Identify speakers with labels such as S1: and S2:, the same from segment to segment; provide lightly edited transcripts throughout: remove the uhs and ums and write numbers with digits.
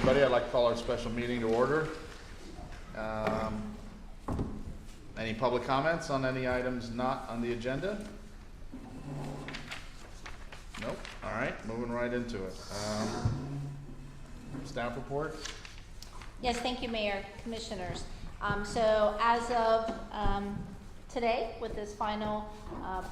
S1: everybody. I'd like to call our special meeting to order. Any public comments on any items not on the agenda? Nope. All right, moving right into it. Staff report?
S2: Yes, thank you, Mayor, Commissioners. So as of today, with this final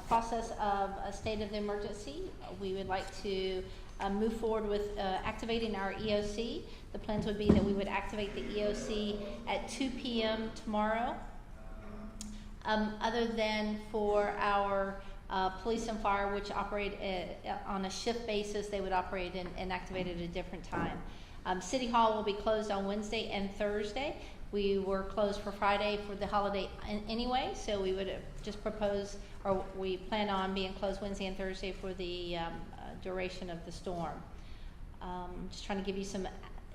S2: process of a state of the emergency, we would like to move forward with activating our EOC. The plans would be that we would activate the EOC at 2 p.m. tomorrow. Other than for our police and fire, which operate on a shift basis, they would operate and activate at a different time. City Hall will be closed on Wednesday and Thursday. We were closed for Friday for the holiday anyway, so we would just propose, or we plan on being closed Wednesday and Thursday for the duration of the storm. Just trying to give you some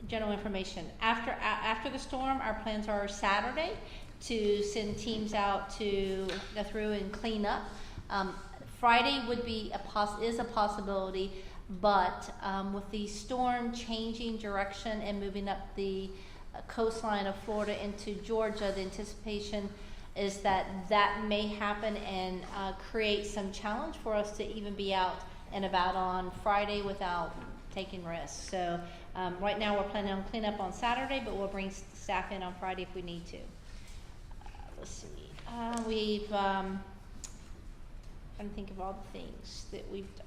S2: general information. After the storm, our plans are Saturday to send teams out to go through and clean up. Friday would be is a possibility, but with the storm changing direction and moving up the coastline of Florida into Georgia, the anticipation is that may happen and create some challenge for us to even be out and about on Friday without taking risks. So right now we're planning on cleanup on Saturday, but we'll bring staff in on Friday if we need to. Let's see. We've trying to think of all the things that we've done.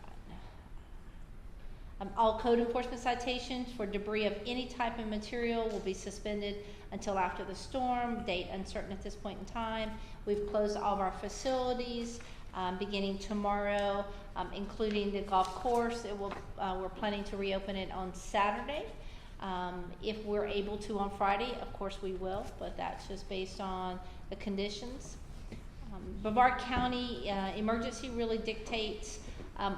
S2: All code enforcement citations for debris of any type of material will be suspended until after the storm. Date uncertain at this point in time. We've closed all of our facilities beginning tomorrow, including the golf course. We're planning to reopen it on Saturday. If we're able to on Friday, of course we will, but that's just based on the conditions. Brevard County emergency really dictates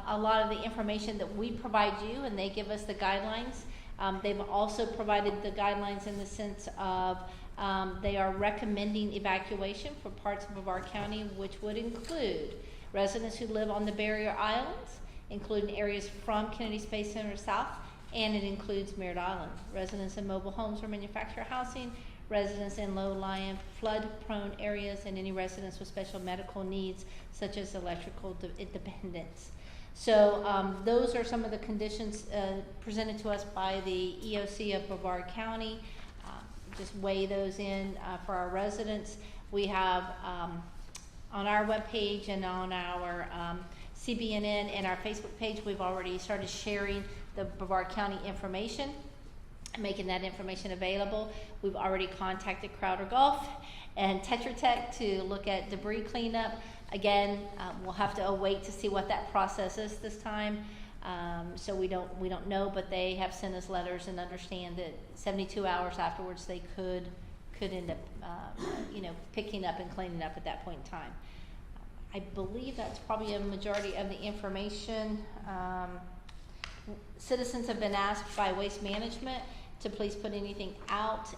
S2: a lot of the information that we provide you, and they give us the guidelines. They've also provided the guidelines in the sense of they are recommending evacuation for parts of Brevard County, which would include residents who live on the barrier islands, including areas from Kennedy Space Center south, and it includes Merritt Island. Residents in mobile homes or manufactured housing, residents in low-lying, flood-prone areas, and any residents with special medical needs, such as electrical dependence. So those are some of the conditions presented to us by the EOC of Brevard County. Just weigh those in for our residents. We have on our webpage and on our CBNN and our Facebook page, we've already started sharing the Brevard County information, making that information available. We've already contacted Crowder Golf and Tetra Tech to look at debris cleanup. Again, we'll have to await to see what that process is this time. So we don't know, but they have sent us letters and understand that 72 hours afterwards they could end up picking up and cleaning up at that point in time. I believe that's probably a majority of the information. Citizens have been asked by Waste Management to please put anything out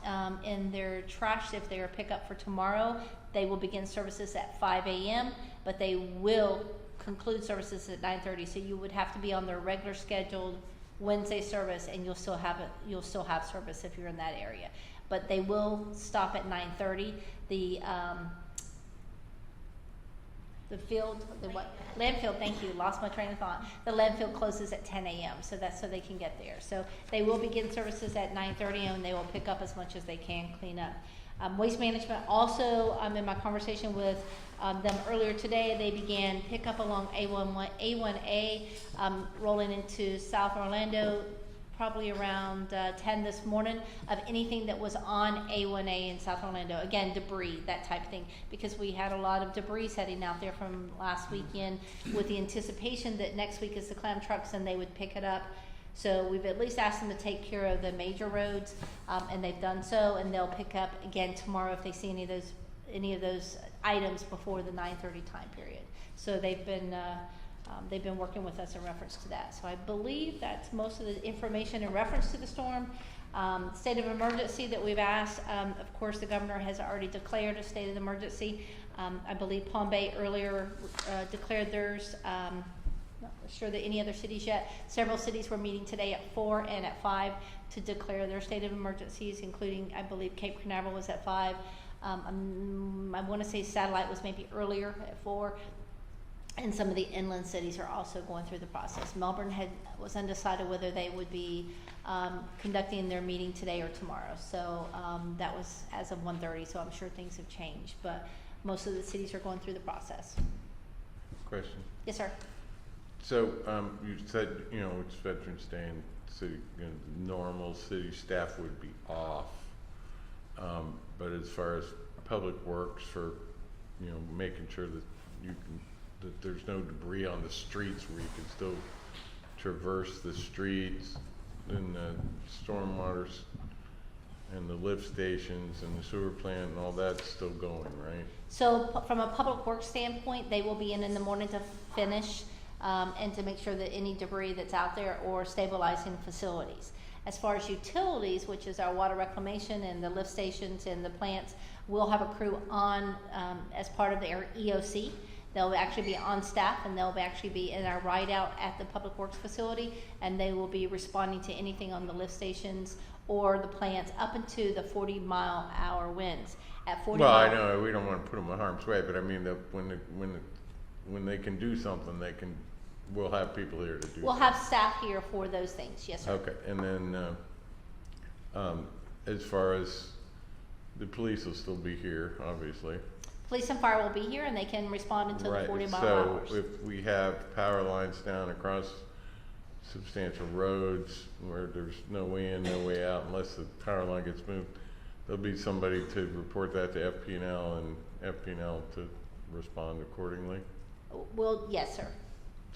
S2: in their trash if they are pick up for tomorrow. They will begin services at 5 a.m., but they will conclude services at 9:30. So you would have to be on their regular scheduled Wednesday service, and you'll still have service if you're in that area. But they will stop at 9:30. Landfill, thank you, lost my train of thought. The landfill closes at 10 a.m., so that's so they can get there. So they will begin services at 9:30, and they will pick up as much as they can clean up. Waste Management also, in my conversation with them earlier today, they began pickup along A1A, rolling into South Orlando, probably around 10 this morning, of anything that was on A1A in South Orlando. Again, debris, that type of thing, because we had a lot of debris heading out there from last weekend with the anticipation that next week is the clam trucks and they would pick it up. So we've at least asked them to take care of the major roads, and they've done so, and they'll pick up again tomorrow if they see any of those items before the 9:30 time period. So they've been working with us in reference to that. So I believe that's most of the information in reference to the storm. State of emergency that we've asked, of course the governor has already declared a state of emergency. I believe Palm Bay earlier declared theirs not sure that any other cities yet. Several cities were meeting today at 4 and at 5 to declare their state of emergencies, including, I believe, Cape Canaveral was at 5. I want to say Satellite was maybe earlier at 4. And some of the inland cities are also going through the process. Melbourne was undecided whether they would be conducting their meeting today or tomorrow. So that was as of 1:30, so I'm sure things have changed. But most of the cities are going through the process.
S3: Question.
S2: Yes, sir.
S3: So you said, it's Veterans Day and city, normal city staff would be off. But as far as public works for, making sure that that there's no debris on the streets where you can still traverse the streets and the stormwaters and the lift stations and the sewer plant and all that's still going, right?
S2: So from a public works standpoint, they will be in the morning to finish and to make sure that any debris that's out there or stabilizing facilities. As far as utilities, which is our water reclamation and the lift stations and the plants, we'll have a crew on as part of their EOC. They'll actually be on staff and they'll actually be in our ride out at the Public Works facility, and they will be responding to anything on the lift stations or the plants up into the 40-mile-an-hour winds. At 40
S3: Well, I
S2: mile,
S3: know we don't want to put them in harm's way, but I mean that when they can do something, we'll have people here to do.
S2: we'll have staff here for those things. Yes, sir.
S3: Okay, and then as far as the police will still be here, obviously.
S2: Police and fire will be here, and they can respond until the 40-mile-an-hour.
S3: So if we have power lines down across substantial roads where there's no way in, no way out unless the power line gets moved, there'll be somebody to report that to FP&L and FP&L to respond accordingly.
S2: Well, yes, sir.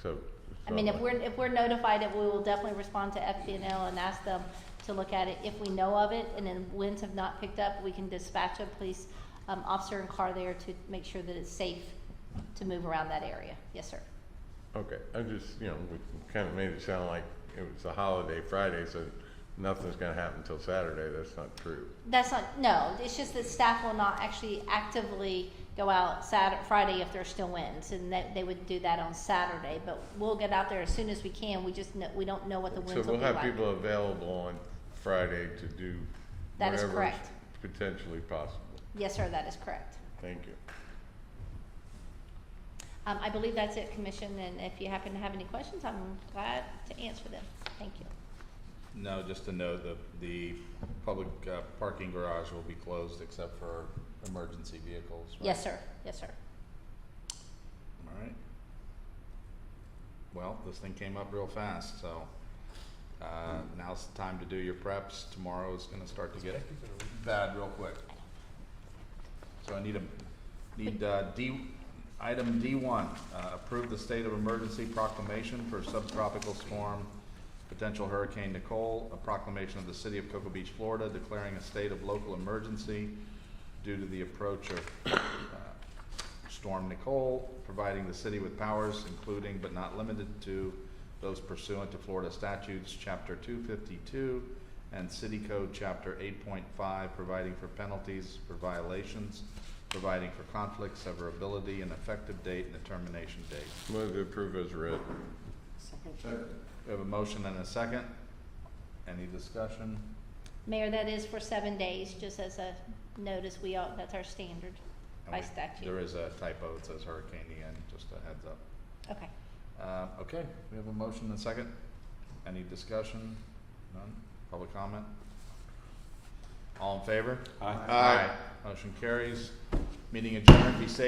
S3: So.
S2: I mean, if we're notified, we will definitely respond to FP&L and ask them to look at it. If we know of it and then winds have not picked up, we can dispatch a police officer and car there to make sure that it's safe to move around that area. Yes, sir.
S3: Okay, I just, we kind of made it sound like it was a holiday Friday, so nothing's gonna happen until Saturday. That's not true.
S2: That's not, no, it's just that staff will not actually actively go out Friday if there's still winds, and they would do that on Saturday, but we'll get out there as soon as we can. We just we don't know what the winds
S3: So
S2: will
S3: we'll
S2: be
S3: have
S2: like.
S3: people available on Friday to do
S2: That is
S3: whatever's
S2: correct.
S3: potentially possible.
S2: Yes, sir, that is correct.
S3: Thank you.
S2: I believe that's it, Commission, and if you happen to have any questions, I'm glad to answer them. Thank you.
S1: No, just to note that the public parking garage will be closed except for emergency vehicles, right?
S2: Yes, sir. Yes, sir.
S1: All right. Well, this thing came up real fast, so now's the time to do your preps. Tomorrow is gonna start to get bad real quick. So I need item D1, approve the state of emergency proclamation for subtropical storm potential Hurricane Nicole, a proclamation of the city of Cocoa Beach, Florida, declaring a state of local emergency due to the approach of Storm Nicole, providing the city with powers, including but not limited to those pursuant to Florida statutes, Chapter 252, and City Code, Chapter 8.5, providing for penalties for violations, providing for conflict, severability, and effective date and the termination date.
S3: Move to approve as read.
S1: We have a motion and a second. Any discussion?
S2: Mayor, that is for 7 days, just as a notice. That's our standard by statute.
S1: There is a typo. It says Hurricane Ian, just a heads up.
S2: Okay.
S1: Okay, we have a motion and a second. Any discussion? None? Public comment? All in favor?
S3: Aye.
S1: Aye. Motion carries. Meeting adjourned. Be safe.